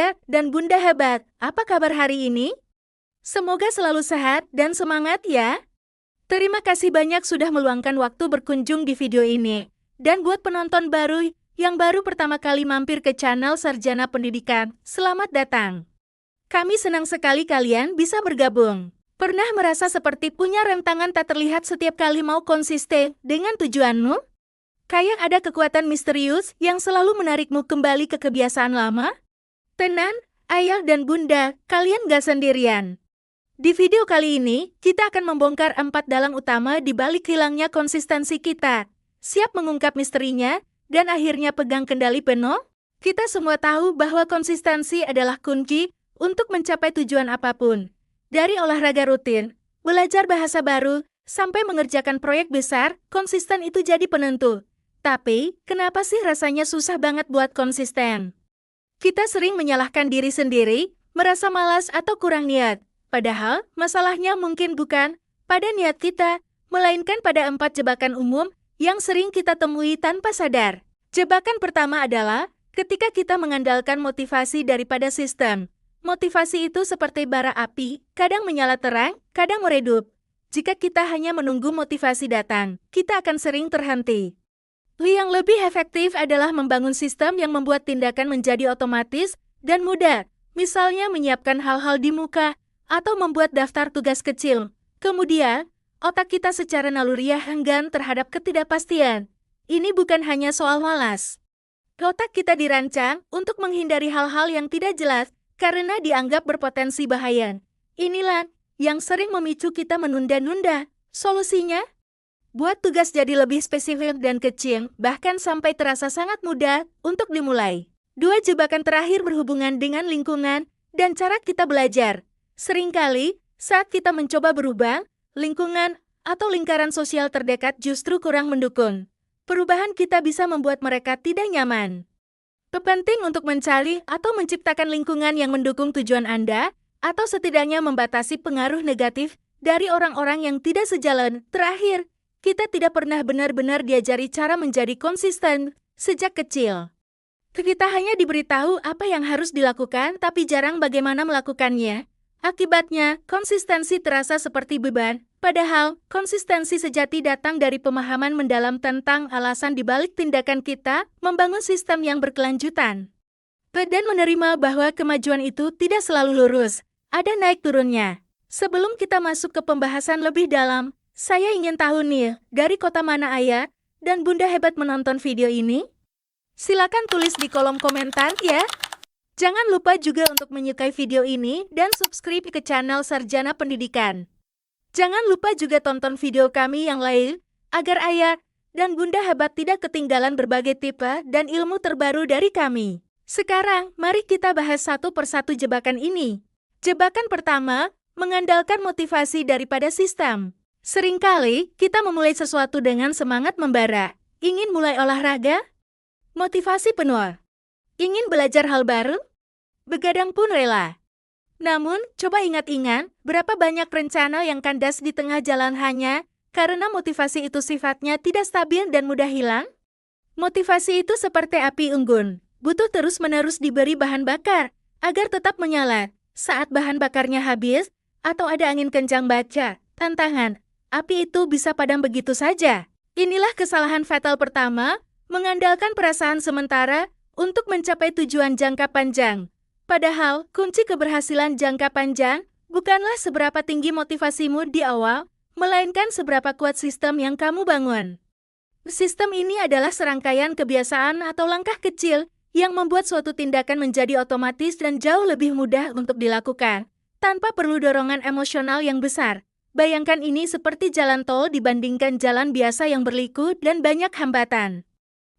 Ayah dan Bunda hebat, apa kabar hari ini? Semoga selalu sehat dan semangat ya. Terima kasih banyak sudah meluangkan waktu berkunjung di video ini. Dan buat penonton baru yang baru pertama kali mampir ke channel Sarjana Pendidikan, selamat datang. Kami senang sekali kalian bisa bergabung. Pernah merasa seperti punya rem tangan tak terlihat setiap kali mau konsisten dengan tujuanmu? Kayak ada kekuatan misterius yang selalu menarikmu kembali ke kebiasaan lama? Tenang, ayah dan bunda, kalian gak sendirian. Di video kali ini, kita akan membongkar 4 dalang utama di balik hilangnya konsistensi kita. Siap mengungkap misterinya, dan akhirnya pegang kendali penuh? Kita semua tahu bahwa konsistensi adalah kunci untuk mencapai tujuan apapun. Dari olahraga rutin, belajar bahasa baru, sampai mengerjakan proyek besar, konsisten itu jadi penentu. Tapi, kenapa sih rasanya susah banget buat konsisten? Kita sering menyalahkan diri sendiri, merasa malas atau kurang niat. Padahal, masalahnya mungkin bukan pada niat kita, melainkan pada 4 jebakan umum yang sering kita temui tanpa sadar. Jebakan pertama adalah ketika kita mengandalkan motivasi daripada sistem. Motivasi itu seperti bara api, kadang menyala terang, kadang meredup. Jika kita hanya menunggu motivasi datang, kita akan sering terhenti. Yang lebih efektif adalah membangun sistem yang membuat tindakan menjadi otomatis dan mudah, misalnya menyiapkan hal-hal di muka atau membuat daftar tugas kecil. Kemudian, otak kita secara naluriah enggan terhadap ketidakpastian. Ini bukan hanya soal malas. Otak kita dirancang untuk menghindari hal-hal yang tidak jelas karena dianggap berpotensi bahaya. Inilah yang sering memicu kita menunda-nunda. Solusinya? Buat tugas jadi lebih spesifik dan kecil, bahkan sampai terasa sangat mudah untuk dimulai. 2 jebakan terakhir berhubungan dengan lingkungan dan cara kita belajar. Seringkali, saat kita mencoba berubah, lingkungan atau lingkaran sosial terdekat justru kurang mendukung. Perubahan kita bisa membuat mereka tidak nyaman. Penting untuk mencari atau menciptakan lingkungan yang mendukung tujuan Anda, atau setidaknya membatasi pengaruh negatif dari orang-orang yang tidak sejalan. Terakhir, kita tidak pernah benar-benar diajari cara menjadi konsisten sejak kecil. Kita hanya diberitahu apa yang harus dilakukan, tapi jarang bagaimana melakukannya. Akibatnya, konsistensi terasa seperti beban, padahal konsistensi sejati datang dari pemahaman mendalam tentang alasan dibalik tindakan kita, membangun sistem yang berkelanjutan. Dan menerima bahwa kemajuan itu tidak selalu lurus, ada naik turunnya. Sebelum kita masuk ke pembahasan lebih dalam, saya ingin tahu nih, dari kota mana ayah dan bunda hebat menonton video ini? Silakan tulis di kolom komentar ya. Jangan lupa juga untuk menyukai video ini dan subscribe ke channel Sarjana Pendidikan. Jangan lupa juga tonton video kami yang lain, agar ayah dan bunda hebat tidak ketinggalan berbagai tipe dan ilmu terbaru dari kami. Sekarang, mari kita bahas satu persatu jebakan ini. Jebakan pertama, mengandalkan motivasi daripada sistem. Seringkali, kita memulai sesuatu dengan semangat membara. Ingin mulai olahraga? Motivasi penuh. Ingin belajar hal baru? Begadang pun rela. Namun, coba ingat-ingat, berapa banyak rencana yang kandas di tengah jalan hanya karena motivasi itu sifatnya tidak stabil dan mudah hilang? Motivasi itu seperti api unggun, butuh terus-menerus diberi bahan bakar, agar tetap menyala. Saat bahan bakarnya habis, atau ada angin kencang tantangan, api itu bisa padam begitu saja. Inilah kesalahan fatal pertama, mengandalkan perasaan sementara untuk mencapai tujuan jangka panjang. Padahal, kunci keberhasilan jangka panjang bukanlah seberapa tinggi motivasimu di awal, melainkan seberapa kuat sistem yang kamu bangun. Sistem ini adalah serangkaian kebiasaan atau langkah kecil yang membuat suatu tindakan menjadi otomatis dan jauh lebih mudah untuk dilakukan, tanpa perlu dorongan emosional yang besar. Bayangkan ini seperti jalan tol dibandingkan jalan biasa yang berliku dan banyak hambatan.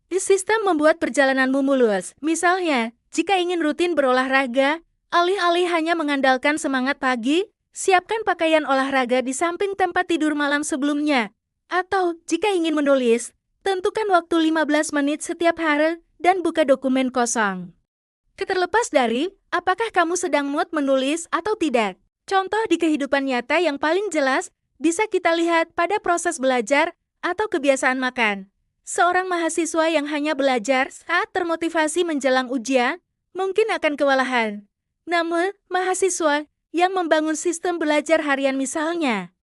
Sistem membuat perjalananmu mulus. Misalnya, jika ingin rutin berolahraga, alih-alih hanya mengandalkan semangat pagi, siapkan pakaian olahraga di samping tempat tidur malam sebelumnya. Atau, jika ingin menulis, tentukan waktu 15 menit setiap hari dan buka dokumen kosong. Terlepas dari, apakah kamu sedang mood menulis atau tidak? Contoh di kehidupan nyata yang paling jelas bisa kita lihat pada proses belajar atau kebiasaan makan. Seorang mahasiswa yang hanya belajar saat termotivasi menjelang ujian mungkin akan kewalahan. Namun, mahasiswa yang membangun sistem belajar harian misalnya,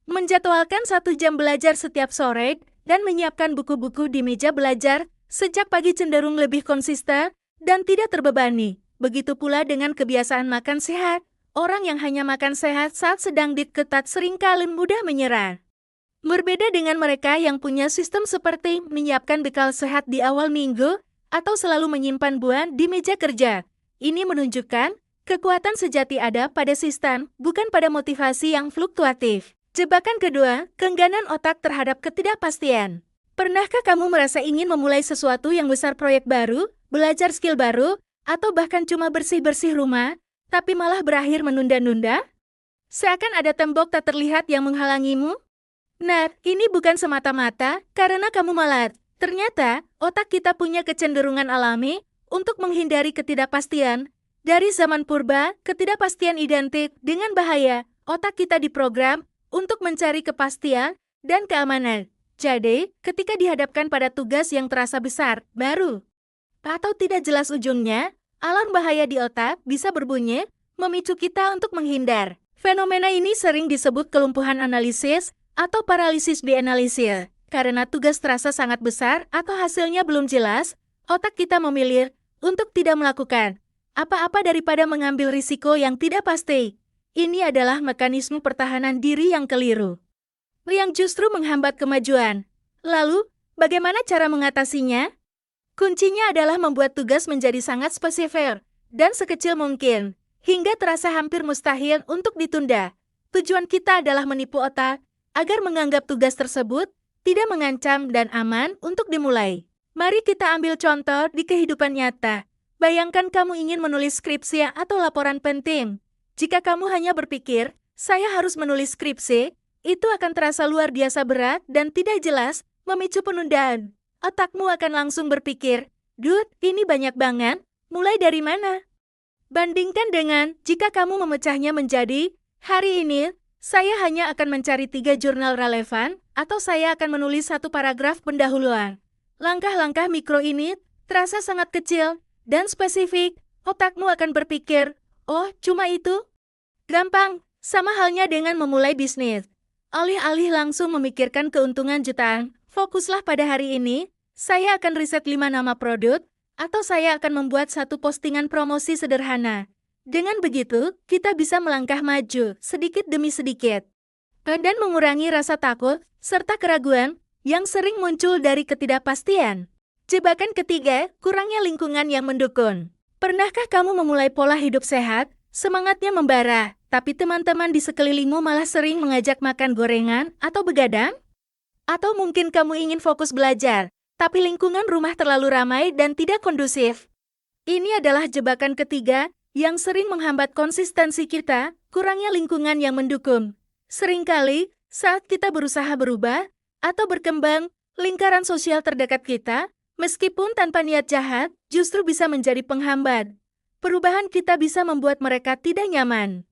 menjadwalkan 1 jam belajar setiap sore dan menyiapkan buku-buku di meja belajar sejak pagi cenderung lebih konsisten dan tidak terbebani. Begitu pula dengan kebiasaan makan sehat. Orang yang hanya makan sehat saat sedang diet ketat seringkali mudah menyerah. Berbeda dengan mereka yang punya sistem seperti menyiapkan bekal sehat di awal minggu atau selalu menyimpan buah di meja kerja. Ini menunjukkan kekuatan sejati ada pada sistem, bukan pada motivasi yang fluktuatif. Jebakan kedua, keengganan otak terhadap ketidakpastian. Pernahkah kamu merasa ingin memulai sesuatu yang besar, proyek baru, belajar skill baru, atau bahkan cuma bersih-bersih rumah, tapi malah berakhir menunda-nunda? Seakan ada tembok tak terlihat yang menghalangimu? Nah, ini bukan semata-mata karena kamu malas. Ternyata, otak kita punya kecenderungan alami untuk menghindari ketidakpastian. Dari zaman purba, ketidakpastian identik dengan bahaya. Otak kita diprogram untuk mencari kepastian dan keamanan. Jadi, ketika dihadapkan pada tugas yang terasa besar, baru, atau tidak jelas ujungnya, alarm bahaya di otak bisa berbunyi, memicu kita untuk menghindar. Fenomena ini sering disebut kelumpuhan analisis atau paralisis di analisis. Karena tugas terasa sangat besar atau hasilnya belum jelas, otak kita memilih untuk tidak melakukan apa-apa daripada mengambil risiko yang tidak pasti. Ini adalah mekanisme pertahanan diri yang keliru, yang justru menghambat kemajuan. Lalu, bagaimana cara mengatasinya? Kuncinya adalah membuat tugas menjadi sangat spesifik dan sekecil mungkin, hingga terasa hampir mustahil untuk ditunda. Tujuan kita adalah menipu otak agar menganggap tugas tersebut tidak mengancam dan aman untuk dimulai. Mari kita ambil contoh di kehidupan nyata. Bayangkan kamu ingin menulis skripsi atau laporan penting. Jika kamu hanya berpikir, saya harus menulis skripsi, itu akan terasa luar biasa berat dan tidak jelas, memicu penundaan. Otakmu akan langsung berpikir, dude, ini banyak banget, mulai dari mana? Bandingkan dengan jika kamu memecahnya menjadi, hari ini, saya hanya akan mencari 3 jurnal relevan, atau saya akan menulis 1 paragraf pendahuluan. Langkah-langkah mikro ini terasa sangat kecil dan spesifik. Otakmu akan berpikir, oh, cuma itu? Gampang, sama halnya dengan memulai bisnis. Alih-alih langsung memikirkan keuntungan jutaan, fokuslah pada hari ini, saya akan riset 5 nama produk, atau saya akan membuat 1 postingan promosi sederhana. Dengan begitu, kita bisa melangkah maju sedikit demi sedikit dan mengurangi rasa takut serta keraguan yang sering muncul dari ketidakpastian. Jebakan ketiga, kurangnya lingkungan yang mendukung. Pernahkah kamu memulai pola hidup sehat, semangatnya membara, tapi teman-teman di sekelilingmu malah sering mengajak makan gorengan atau begadang? Atau mungkin kamu ingin fokus belajar, tapi lingkungan rumah terlalu ramai dan tidak kondusif. Ini adalah jebakan ketiga yang sering menghambat konsistensi kita, kurangnya lingkungan yang mendukung. Seringkali, saat kita berusaha berubah atau berkembang, lingkaran sosial terdekat kita, meskipun tanpa niat jahat, justru bisa menjadi penghambat. Perubahan kita bisa membuat mereka tidak nyaman,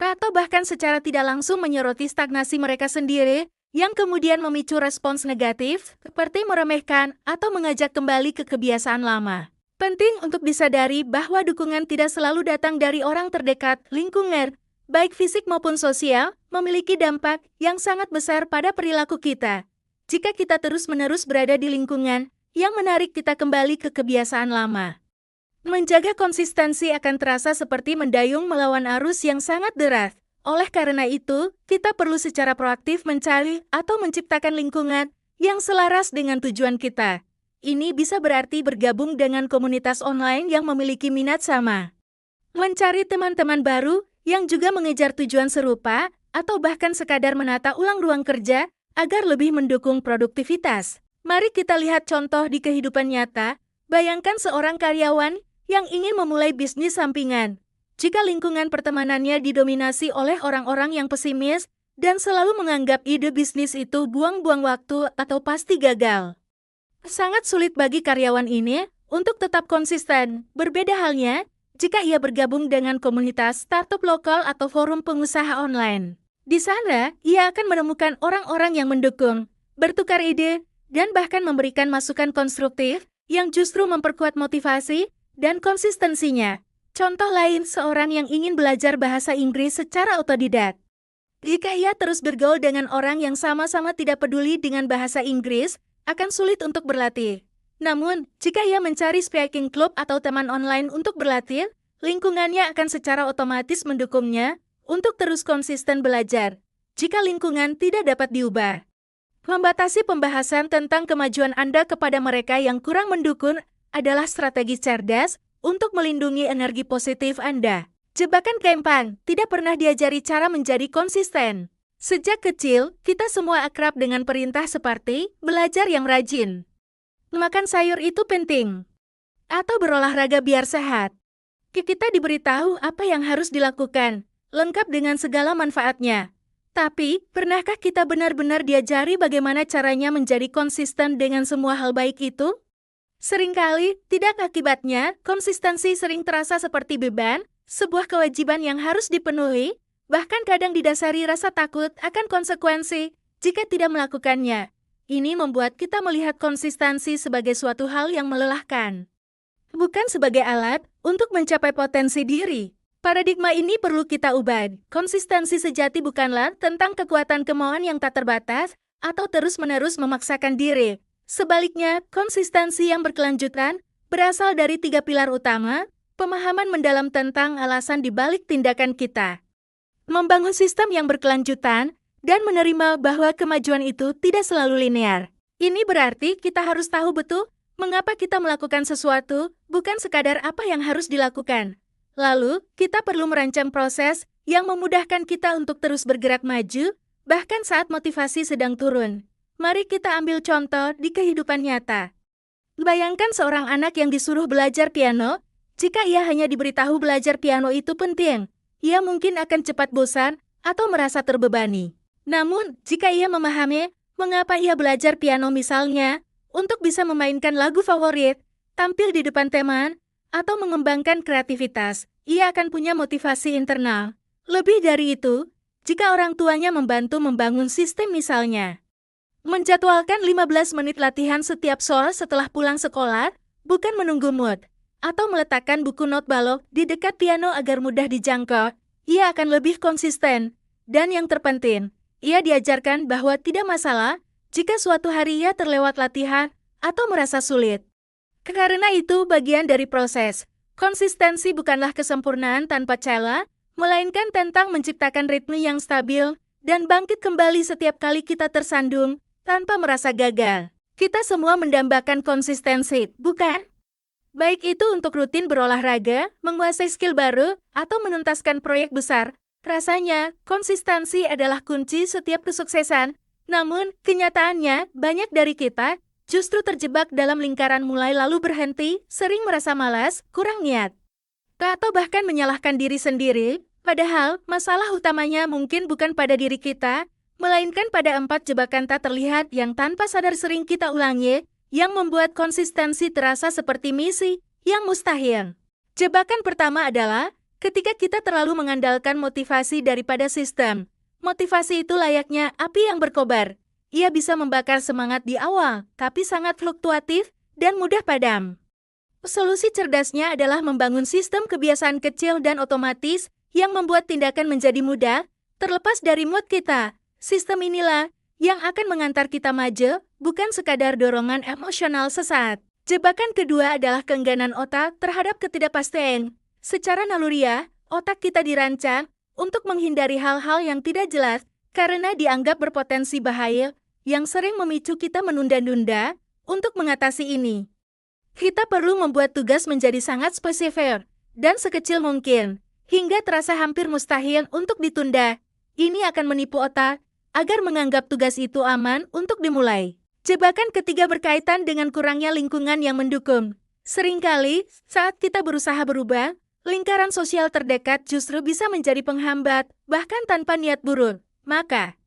atau bahkan secara tidak langsung menyoroti stagnasi mereka sendiri, yang kemudian memicu respons negatif, seperti meremehkan atau mengajak kembali ke kebiasaan lama. Penting untuk disadari bahwa dukungan tidak selalu datang dari orang terdekat. Lingkungan, baik fisik maupun sosial, memiliki dampak yang sangat besar pada perilaku kita. Jika kita terus-menerus berada di lingkungan yang menarik kita kembali ke kebiasaan lama, menjaga konsistensi akan terasa seperti mendayung melawan arus yang sangat deras. Oleh karena itu, kita perlu secara proaktif mencari atau menciptakan lingkungan yang selaras dengan tujuan kita. Ini bisa berarti bergabung dengan komunitas online yang memiliki minat sama, mencari teman-teman baru yang juga mengejar tujuan serupa, atau bahkan sekadar menata ulang ruang kerja agar lebih mendukung produktivitas. Mari kita lihat contoh di kehidupan nyata. Bayangkan seorang karyawan yang ingin memulai bisnis sampingan. Jika lingkungan pertemanannya didominasi oleh orang-orang yang pesimis dan selalu menganggap ide bisnis itu buang-buang waktu atau pasti gagal, sangat sulit bagi karyawan ini untuk tetap konsisten. Berbeda halnya jika ia bergabung dengan komunitas startup lokal atau forum pengusaha online. Di sana, ia akan menemukan orang-orang yang mendukung, bertukar ide, dan bahkan memberikan masukan konstruktif yang justru memperkuat motivasi dan konsistensinya. Contoh lain, seorang yang ingin belajar bahasa Inggris secara otodidak. Jika ia terus bergaul dengan orang yang sama-sama tidak peduli dengan bahasa Inggris, akan sulit untuk berlatih. Namun, jika ia mencari speaking club atau teman online untuk berlatih, lingkungannya akan secara otomatis mendukungnya untuk terus konsisten belajar. Jika lingkungan tidak dapat diubah, membatasi pembahasan tentang kemajuan Anda kepada mereka yang kurang mendukung adalah strategi cerdas untuk melindungi energi positif Anda. Jebakan keempat, tidak pernah diajari cara menjadi konsisten. Sejak kecil, kita semua akrab dengan perintah seperti belajar yang rajin, makan sayur itu penting, atau berolahraga biar sehat. Kita diberitahu apa yang harus dilakukan, lengkap dengan segala manfaatnya. Tapi, pernahkah kita benar-benar diajari bagaimana caranya menjadi konsisten dengan semua hal baik itu? Seringkali, tidak. Akibatnya, konsistensi sering terasa seperti beban, sebuah kewajiban yang harus dipenuhi, bahkan kadang didasari rasa takut akan konsekuensi jika tidak melakukannya. Ini membuat kita melihat konsistensi sebagai suatu hal yang melelahkan, bukan sebagai alat untuk mencapai potensi diri. Paradigma ini perlu kita ubah. Konsistensi sejati bukanlah tentang kekuatan kemauan yang tak terbatas atau terus-menerus memaksakan diri. Sebaliknya, konsistensi yang berkelanjutan berasal dari 3 pilar utama, pemahaman mendalam tentang alasan di balik tindakan kita, membangun sistem yang berkelanjutan, dan menerima bahwa kemajuan itu tidak selalu linear. Ini berarti kita harus tahu betul mengapa kita melakukan sesuatu, bukan sekadar apa yang harus dilakukan. Lalu, kita perlu merancang proses yang memudahkan kita untuk terus bergerak maju, bahkan saat motivasi sedang turun. Mari kita ambil contoh di kehidupan nyata. Bayangkan seorang anak yang disuruh belajar piano. Jika ia hanya diberitahu belajar piano itu penting, ia mungkin akan cepat bosan atau merasa terbebani. Namun, jika ia memahami mengapa ia belajar piano, misalnya untuk bisa memainkan lagu favorit, tampil di depan teman, atau mengembangkan kreativitas, ia akan punya motivasi internal. Lebih dari itu, jika orang tuanya membantu membangun sistem, misalnya menjadwalkan 15 menit latihan setiap sore setelah pulang sekolah, bukan menunggu mood, atau meletakkan buku not balok di dekat piano agar mudah dijangkau, ia akan lebih konsisten. Dan yang terpenting, ia diajarkan bahwa tidak masalah jika suatu hari ia terlewat latihan atau merasa sulit. Karena itu bagian dari proses. Konsistensi bukanlah kesempurnaan tanpa celah, melainkan tentang menciptakan ritme yang stabil dan bangkit kembali setiap kali kita tersandung tanpa merasa gagal. Kita semua mendambakan konsistensi, bukan? Baik itu untuk rutin berolahraga, menguasai skill baru, atau menuntaskan proyek besar. Rasanya, konsistensi adalah kunci setiap kesuksesan. Namun, kenyataannya, banyak dari kita justru terjebak dalam lingkaran mulai lalu berhenti, sering merasa malas, kurang niat, atau bahkan menyalahkan diri sendiri. Padahal, masalah utamanya mungkin bukan pada diri kita, melainkan pada 4 jebakan tak terlihat yang tanpa sadar sering kita ulangi, yang membuat konsistensi terasa seperti misi yang mustahil. Jebakan pertama adalah ketika kita terlalu mengandalkan motivasi daripada sistem. Motivasi itu layaknya api yang berkobar. Ia bisa membakar semangat di awal, tapi sangat fluktuatif dan mudah padam. Solusi cerdasnya adalah membangun sistem kebiasaan kecil dan otomatis yang membuat tindakan menjadi mudah, terlepas dari mood kita. Sistem inilah yang akan mengantar kita maju, bukan sekadar dorongan emosional sesaat. Jebakan kedua adalah keengganan otak terhadap ketidakpastian. Secara naluriah, otak kita dirancang untuk menghindari hal-hal yang tidak jelas karena dianggap berpotensi bahaya, yang sering memicu kita menunda-nunda untuk mengatasi ini. Kita perlu membuat tugas menjadi sangat spesifik dan sekecil mungkin, hingga terasa hampir mustahil untuk ditunda. Ini akan menipu otak agar menganggap tugas itu aman untuk dimulai. Jebakan ketiga berkaitan dengan kurangnya lingkungan yang mendukung. Seringkali, saat kita berusaha berubah, lingkaran sosial terdekat justru bisa menjadi penghambat, bahkan tanpa niat buruk. Maka,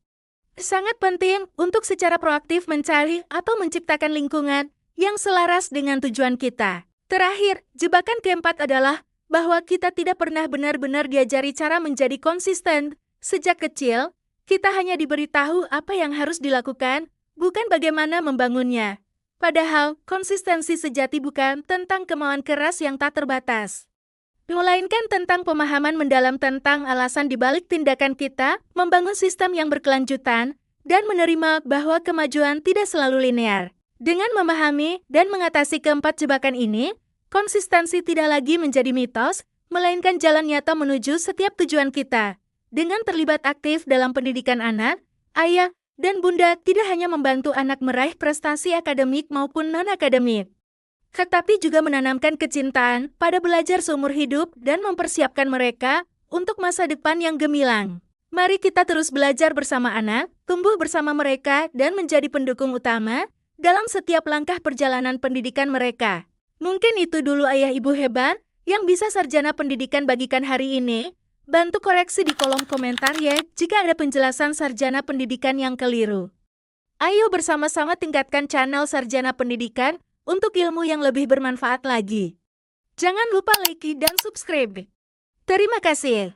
sangat penting untuk secara proaktif mencari atau menciptakan lingkungan yang selaras dengan tujuan kita. Terakhir, jebakan keempat adalah bahwa kita tidak pernah benar-benar diajari cara menjadi konsisten. Sejak kecil, kita hanya diberitahu apa yang harus dilakukan, bukan bagaimana membangunnya. Padahal, konsistensi sejati bukan tentang kemauan keras yang tak terbatas, melainkan tentang pemahaman mendalam tentang alasan dibalik tindakan kita, membangun sistem yang berkelanjutan, dan menerima bahwa kemajuan tidak selalu linear. Dengan memahami dan mengatasi keempat jebakan ini, konsistensi tidak lagi menjadi mitos, melainkan jalan nyata menuju setiap tujuan kita. Dengan terlibat aktif dalam pendidikan anak, ayah, dan bunda tidak hanya membantu anak meraih prestasi akademik maupun non-akademik, tetapi juga menanamkan kecintaan pada belajar seumur hidup dan mempersiapkan mereka untuk masa depan yang gemilang. Mari kita terus belajar bersama anak, tumbuh bersama mereka, dan menjadi pendukung utama dalam setiap langkah perjalanan pendidikan mereka. Mungkin itu dulu ayah ibu hebat yang bisa sarjana pendidikan bagikan hari ini. Bantu koreksi di kolom komentar ya jika ada penjelasan sarjana pendidikan yang keliru. Ayo bersama-sama tingkatkan channel Sarjana Pendidikan untuk ilmu yang lebih bermanfaat lagi. Jangan lupa like dan subscribe. Terima kasih.